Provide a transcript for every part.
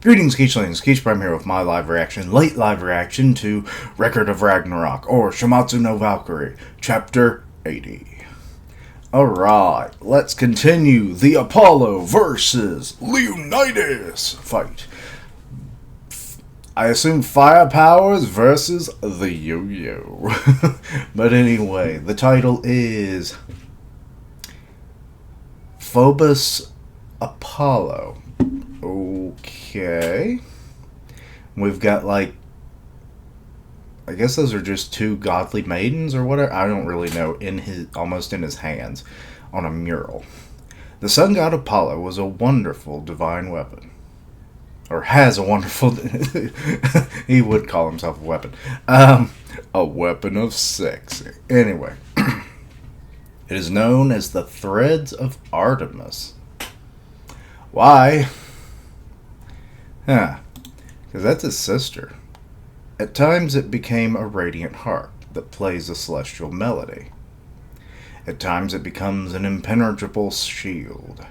Greetings, Keechlings. Keech Prime here with my late live reaction to Record of Ragnarok, or Shimatsu no Valkyrie, Chapter 80. Alright, let's continue the Apollo versus Leonidas fight. I assume Fire Powers versus the Yo-Yo. But anyway, the title is Phobos Apollo. Okay. We've got, like, I guess those are just two godly maidens or whatever. I don't really know. Almost in his hands on a mural. The sun god Apollo was a wonderful divine weapon. Or has a wonderful... he would call himself a weapon. A weapon of sex. Anyway. It is known as the Threads of Artemis. Why? Because that's his sister. At times it became a radiant harp that plays a celestial melody. At times it becomes an impenetrable shield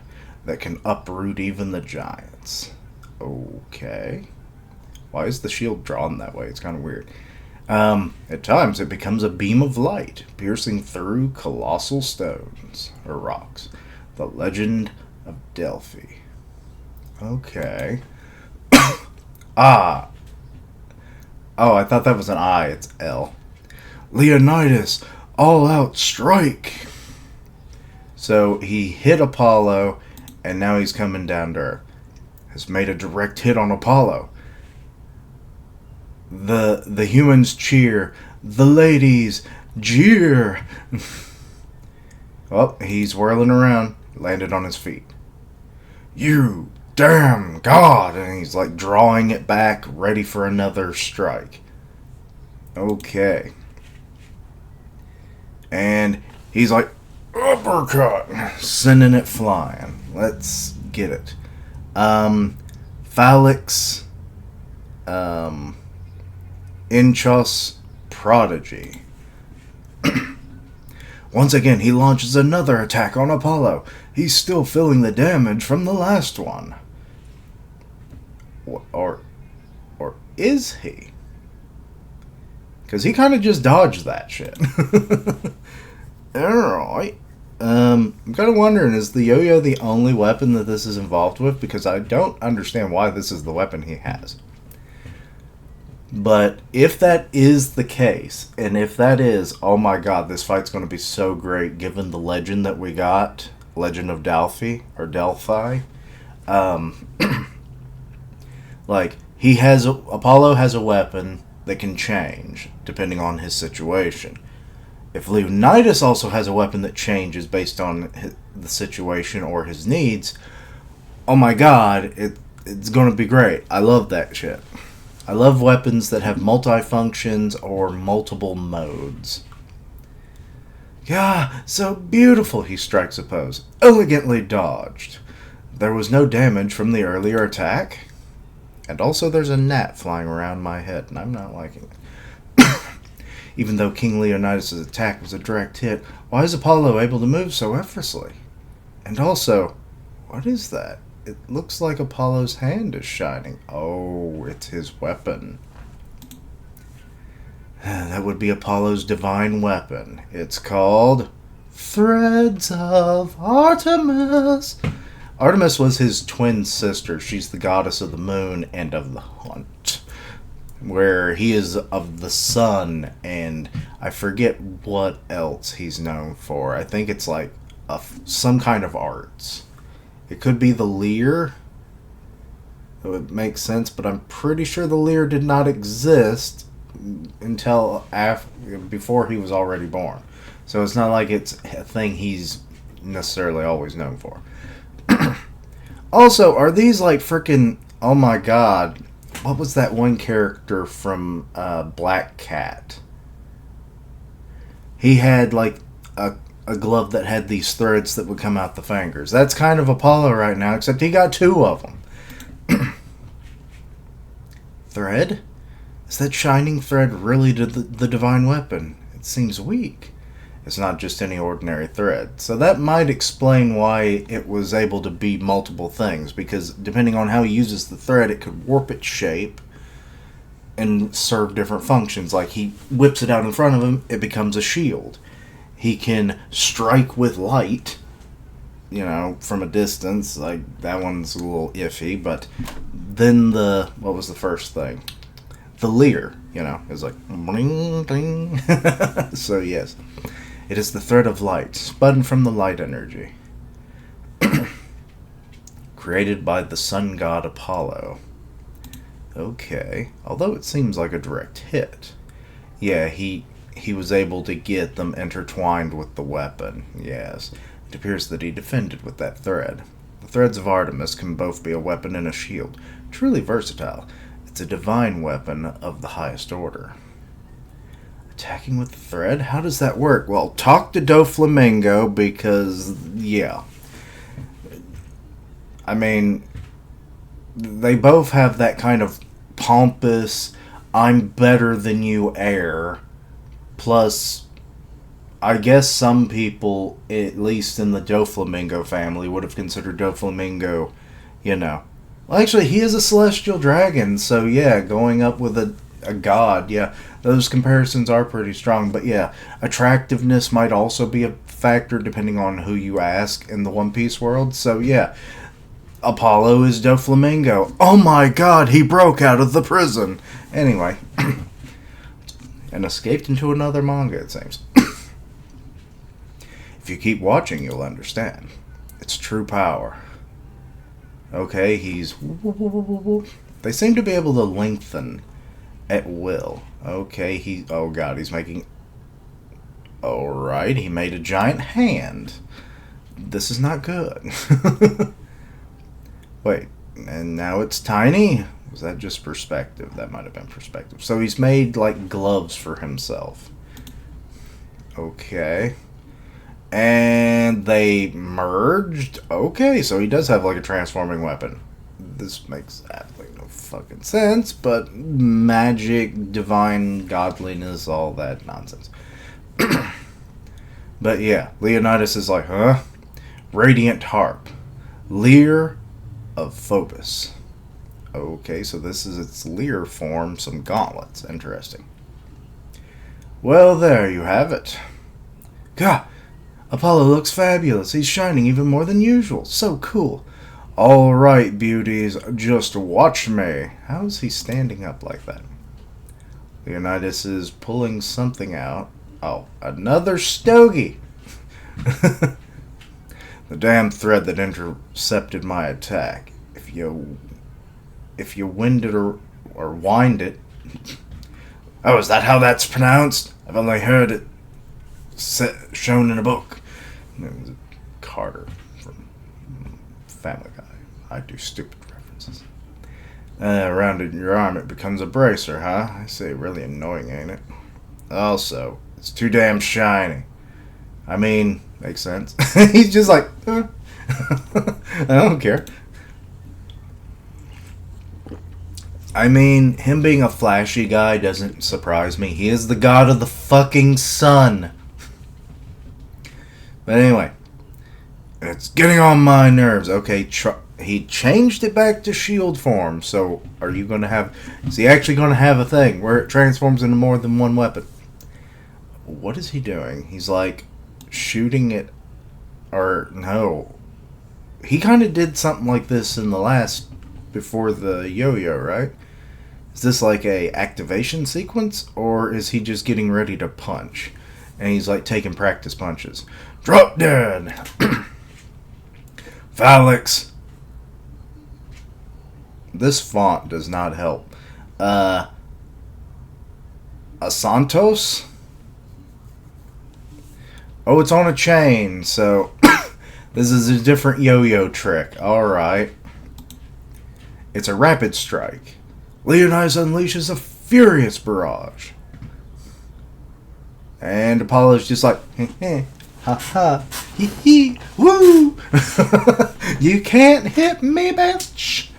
that can uproot even the giants. Okay. Why is the shield drawn that way? It's kind of weird. At times it becomes a beam of light, piercing through colossal stones or rocks. The Legend of Delphi. Okay. Oh, I thought that was an I. It's L. Leonidas, all out strike. So he hit Apollo, and now he's coming down to Earth. Has made a direct hit on Apollo. The humans cheer. The ladies jeer. Oh, he's whirling around. Landed on his feet. You damn God! And he's like drawing it back, ready for another strike. Okay. And he's like, uppercut! Sending it flying. Let's get it. Phalanx. Inchos Prodigy. Once again, he launches another attack on Apollo. He's still feeling the damage from the last one. Or is he? Because he kind of just dodged that shit. Alright. I'm kind of wondering, is the yo-yo the only weapon that this is involved with? Because I don't understand why this is the weapon he has. But if that is the case, and if that is, oh my god, this fight's going to be so great given the legend that we got, Legend of Delphi, or Delphi. Like, Apollo has a weapon that can change, depending on his situation. If Leonidas also has a weapon that changes based on the situation or his needs, oh my god, it's going to be great. I love that shit. I love weapons that have multi-functions or multiple modes. Yeah, so beautiful, he strikes a pose. Elegantly dodged. There was no damage from the earlier attack. And also there's a gnat flying around my head, and I'm not liking it. Even though King Leonidas' attack was a direct hit, why is Apollo able to move so effortlessly? And also, what is that? It looks like Apollo's hand is shining. Oh, it's his weapon. That would be Apollo's divine weapon. It's called Threads of Artemis. Artemis was his twin sister. She's the goddess of the moon and of the hunt. Where he is of the sun, and I forget what else he's known for. I think it's like some kind of arts. It could be the lyre. It would make sense, but I'm pretty sure the lyre did not exist until before he was already born. So it's not like it's a thing he's necessarily always known for. Also, are these like freaking... Oh my god. What was that one character from Black Cat? He had like a glove that had these threads that would come out the fingers. That's kind of Apollo right now, except he got two of them. Thread? Is that shining thread really the divine weapon? It seems weak. It's not just any ordinary thread. So that might explain why it was able to be multiple things, because depending on how he uses the thread, it could warp its shape and serve different functions. Like, he whips it out in front of him, it becomes a shield. He can strike with light, from a distance. Like, that one's a little iffy, but then what was the first thing? The leer, is like, bling, ding. So, yes. It is the thread of light, spun from the light energy. Created by the sun god Apollo. Okay. Although it seems like a direct hit. Yeah, he was able to get them intertwined with the weapon. Yes. It appears that he defended with that thread. The threads of Artemis can both be a weapon and a shield. Truly versatile. It's a divine weapon of the highest order. Attacking with the thread? How does that work? Well, talk to Doflamingo, because, yeah. I mean, they both have that kind of pompous, I'm better than you air. Plus, I guess some people, at least in the Doflamingo family, would have considered Doflamingo, Well, actually, he is a celestial dragon, so yeah, going up with a god, yeah, those comparisons are pretty strong. But yeah, attractiveness might also be a factor depending on who you ask in the One Piece world. So yeah, Apollo is Doflamingo. Oh my god, he broke out of the prison. Anyway, and escaped into another manga, it seems. If you keep watching, you'll understand. It's true power. Okay, they seem to be able to lengthen at will. Okay, oh god, he's making... Alright, he made a giant hand. This is not good. Wait, and now it's tiny? Was that just perspective? That might have been perspective. So he's made, like, gloves for himself. Okay. And they merged? Okay, so he does have, like, a transforming weapon. This makes absolutely no fucking sense, but magic, divine godliness, all that nonsense. But yeah, Leonidas is like, huh? Radiant harp. Leer of Phobos. Okay, so this is its leer form, some gauntlets. Interesting. Well, there you have it. God, Apollo looks fabulous. He's shining even more than usual. So cool. All right, beauties, just watch me. How is he standing up like that? Leonidas is pulling something out. Oh, another stogie. The damn thread that intercepted my attack. If you wind it or wind it. Oh, is that how that's pronounced? I've only heard it shown in a book. It was Carter from Family Guy. I do stupid references. Around your arm, it becomes a bracer, huh? I say, really annoying, ain't it? Also, it's too damn shiny. I mean, makes sense. He's just like, I don't care. I mean, him being a flashy guy doesn't surprise me. He is the god of the fucking sun. But anyway, it's getting on my nerves. Okay, he changed it back to shield form. So, is he actually going to have a thing where it transforms into more than one weapon? What is he doing? He's like shooting it, or no. He kind of did something like this in the last, before the yo-yo, right? Is this like a activation sequence, or is he just getting ready to punch? And he's like taking practice punches. Drop dead! Phalanx! This font does not help. Asantos? Oh, it's on a chain, so this is a different yo-yo trick. Alright. It's a rapid strike. Leonidas unleashes a furious barrage. And Apollo's just like, heh, ha ha, hee hee, woo! You can't hit me, bitch!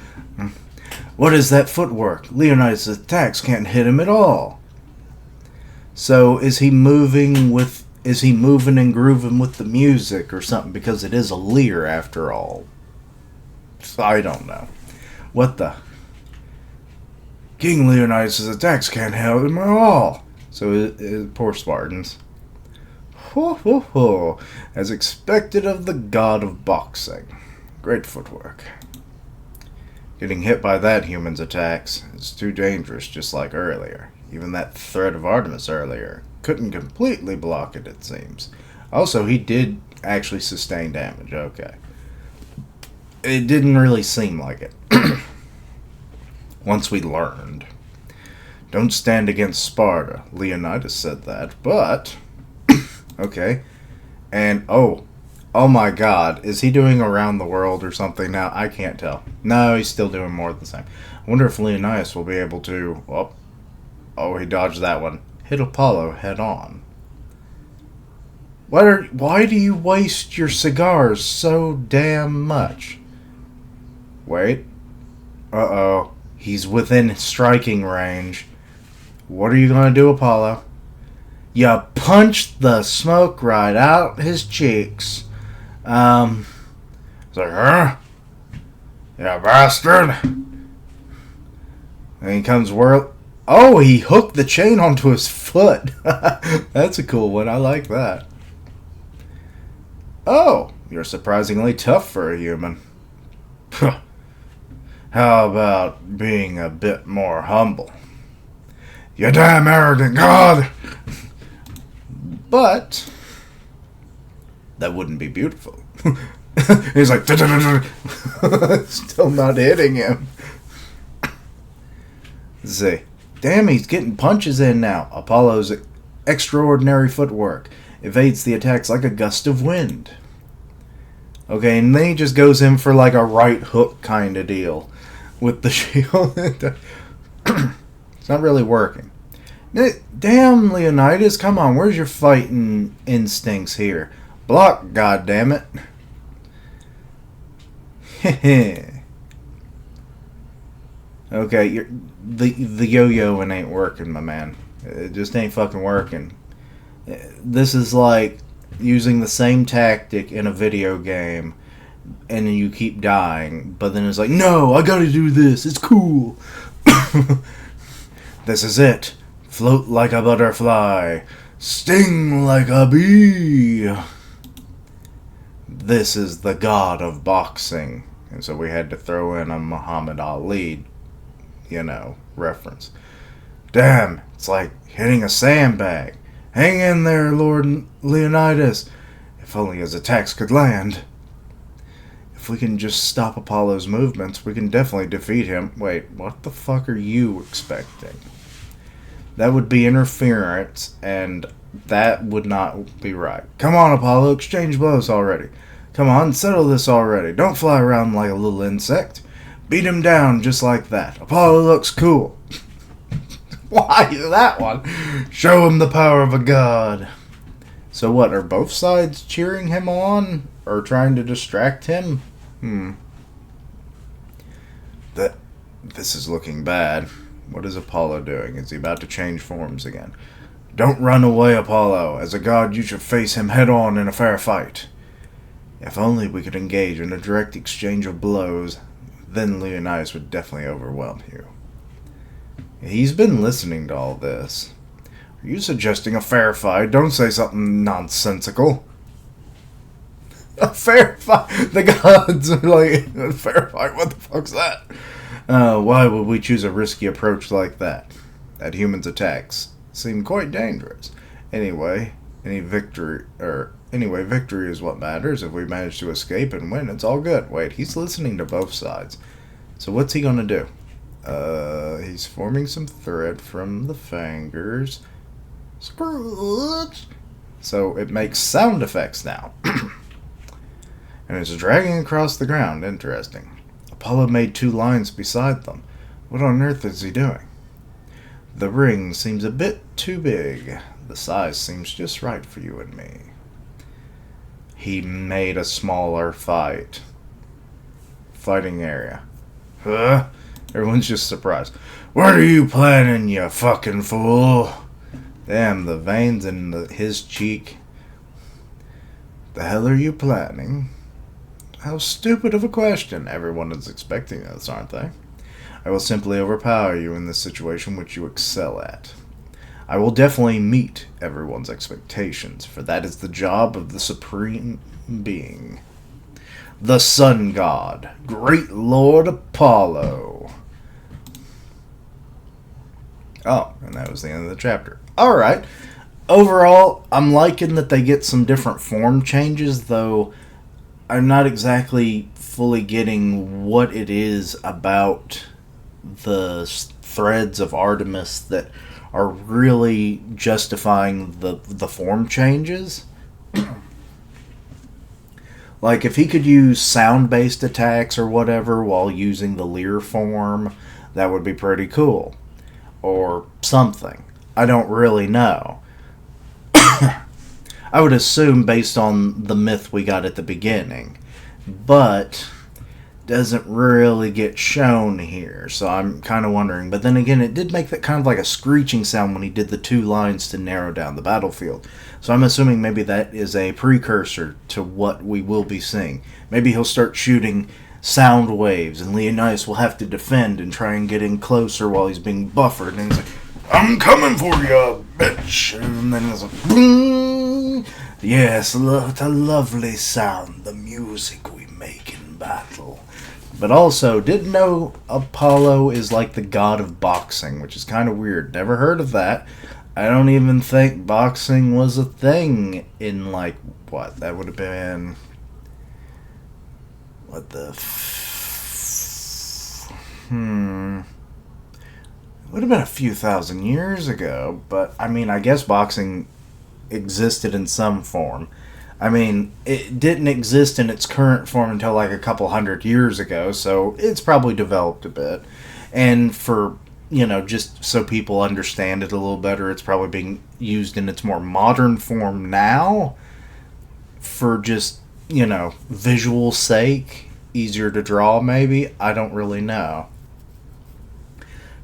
What is that footwork? Leonidas' attacks can't hit him at all. So, is he moving with Is he moving and grooving with the music or something? Because it is a leer after all. So I don't know. What the? King Leonidas' attacks can't help him at all. So poor Spartans. Ho ho ho. As expected of the god of boxing. Great footwork. Getting hit by that human's attacks is too dangerous, just like earlier. Even that threat of Artemis earlier couldn't completely block it, it seems. Also, he did actually sustain damage, okay. It didn't really seem like it. Once we learned. Don't stand against Sparta. Leonidas said that, but... okay. And, oh my god, is he doing around the world or something now? I can't tell. No, he's still doing more of the same. I wonder if Leonidas will be able to... oh, he dodged that one. Hit Apollo head on. Why do you waste your cigars so damn much? Wait. Uh-oh. He's within striking range. What are you going to do, Apollo? You punched the smoke right out his cheeks. It's like, huh? Yeah, bastard. And he comes Oh, he hooked the chain onto his foot. That's a cool one. I like that. Oh, you're surprisingly tough for a human. How about being a bit more humble? You damn arrogant god! But that wouldn't be beautiful. He's like, still not hitting him. Let's see. Damn, he's getting punches in now. Apollo's extraordinary footwork evades the attacks like a gust of wind. Okay, and then he just goes in for like a right hook kind of deal with the shield. It's not really working. Damn, Leonidas, come on, where's your fighting instincts here? Block, goddammit. Okay, the yo-yoing ain't working, my man. It just ain't fucking working. This is like using the same tactic in a video game, and you keep dying, but then it's like, no, I gotta do this, it's cool. This is it. Float like a butterfly. Sting like a bee. This is the god of boxing. And so we had to throw in a Muhammad Ali, reference. Damn, it's like hitting a sandbag. Hang in there, Lord Leonidas. If only his attacks could land. If we can just stop Apollo's movements, we can definitely defeat him. Wait, what the fuck are you expecting? That would be interference, and that would not be right. Come on, Apollo, exchange blows already. Come on, settle this already. Don't fly around like a little insect. Beat him down just like that. Apollo looks cool. Why that one? Show him the power of a god. So what, are both sides cheering him on? Or trying to distract him? This is looking bad. What is Apollo doing? Is he about to change forms again? Don't run away, Apollo. As a god, you should face him head-on in a fair fight. If only we could engage in a direct exchange of blows, then Leonidas would definitely overwhelm you. He's been listening to all this. Are you suggesting a fair fight? Don't say something nonsensical. A fair fight? The gods are like, a fair fight? What the fuck's that? Why would we choose a risky approach like that? That humans' attacks seem quite dangerous. Anyway, victory is what matters. If we manage to escape and win, it's all good. Wait, he's listening to both sides. So what's he gonna do? He's forming some thread from the fingers. Scrooge! So it makes sound effects now. And it's dragging across the ground. Interesting. Apollo made 2 lines beside them. What on earth is he doing? The ring seems a bit too big. The size seems just right for you and me. He made a smaller fighting area. Huh? Everyone's just surprised. What are you planning, you fucking fool? Damn, the veins in his cheek The hell are you planning? How stupid of a question. Everyone is expecting this, aren't they? I will simply overpower you in this situation which you excel at. I will definitely meet everyone's expectations, for that is the job of the Supreme Being. The Sun God, Great Lord Apollo. Oh, and that was the end of the chapter. Alright. Overall, I'm liking that they get some different form changes, though I'm not exactly fully getting what it is about the threads of Artemis that are really justifying the form changes. Like, if he could use sound-based attacks or whatever while using the Lear form, that would be pretty cool. Or something. I don't really know. I would assume based on the myth we got at the beginning. But doesn't really get shown here, so I'm kind of wondering. But then again, it did make that kind of like a screeching sound when he did the 2 lines to narrow down the battlefield. So I'm assuming maybe that is a precursor to what we will be seeing. Maybe he'll start shooting sound waves, and Leonidas will have to defend and try and get in closer while he's being buffered. And he's like, I'm coming for you, bitch! And then it's like, boom! Yes, what a lovely sound, the music we make in battle. But also, didn't know Apollo is like the god of boxing, which is kind of weird. Never heard of that. I don't even think boxing was a thing in, like, what? That would have been... What the... It would have been a few thousand years ago, but, I mean, I guess boxing existed in some form. I mean, it didn't exist in its current form until like a couple hundred years ago, so it's probably developed a bit. And for, just so people understand it a little better, it's probably being used in its more modern form now for just, visual sake. Easier to draw, maybe? I don't really know.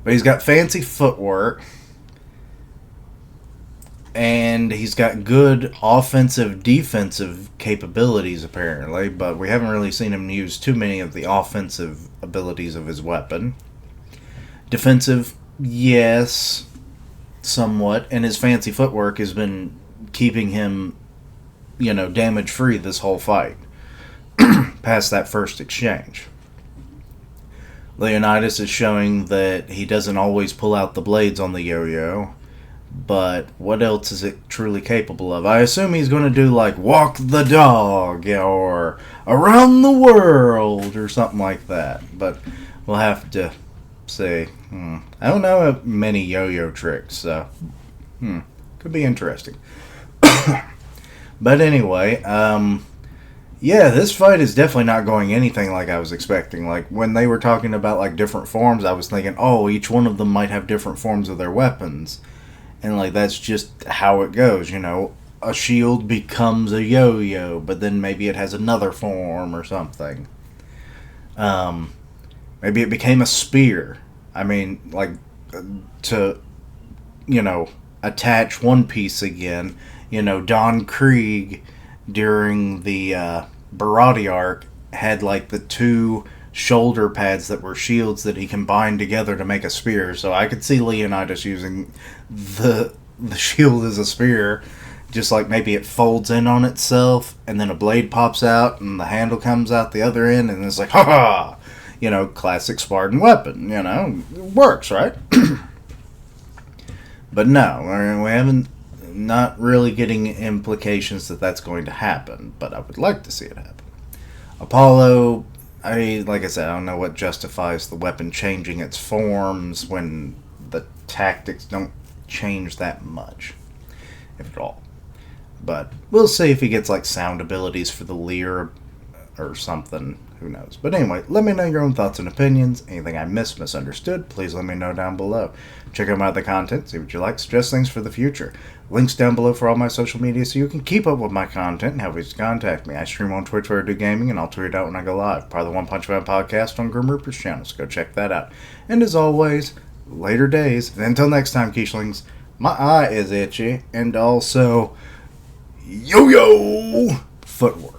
But he's got fancy footwork. And he's got good offensive, defensive capabilities, apparently. But we haven't really seen him use too many of the offensive abilities of his weapon. Defensive, yes, somewhat. And his fancy footwork has been keeping him, damage-free this whole fight. Past that first exchange. Leonidas is showing that he doesn't always pull out the blades on the yo-yo. But what else is it truly capable of? I assume he's going to do like Walk the Dog or Around the World or something like that. But we'll have to see. I don't know many yo-yo tricks, so could be interesting. But anyway, yeah, this fight is definitely not going anything like I was expecting. Like, when they were talking about like different forms, I was thinking, oh, each one of them might have different forms of their weapons. And, like, that's just how it goes, A shield becomes a yo-yo, but then maybe it has another form or something. Maybe it became a spear. I mean, like, to, attach one piece again. Don Krieg, during the Barati arc, had, like, the 2 shoulder pads that were shields that he combined together to make a spear. So I could see Leonidas using the shield as a spear, just like maybe it folds in on itself and then a blade pops out and the handle comes out the other end and it's like, ha ha, classic Spartan weapon, it works, right? But no, we haven't, not really getting implications that that's going to happen, but I would like to see it happen. Apollo, like I said, I don't know what justifies the weapon changing its forms when the tactics don't change that much, if at all. But we'll see if he gets like sound abilities for the Lear or something. Who knows? But anyway, let me know your own thoughts and opinions. Anything I misunderstood, please let me know down below. Check out my other content, see what you like, suggest things for the future. Links down below for all my social media so you can keep up with my content and have ways to contact me. I stream on Twitch where I do gaming, and I'll tweet out when I go live. Part of the One Punch Man podcast on Grim Reaper's channel, so go check that out. And as always, later days. And until next time, Quiche-lings, my eye is itchy, and also, yo-yo! footwork.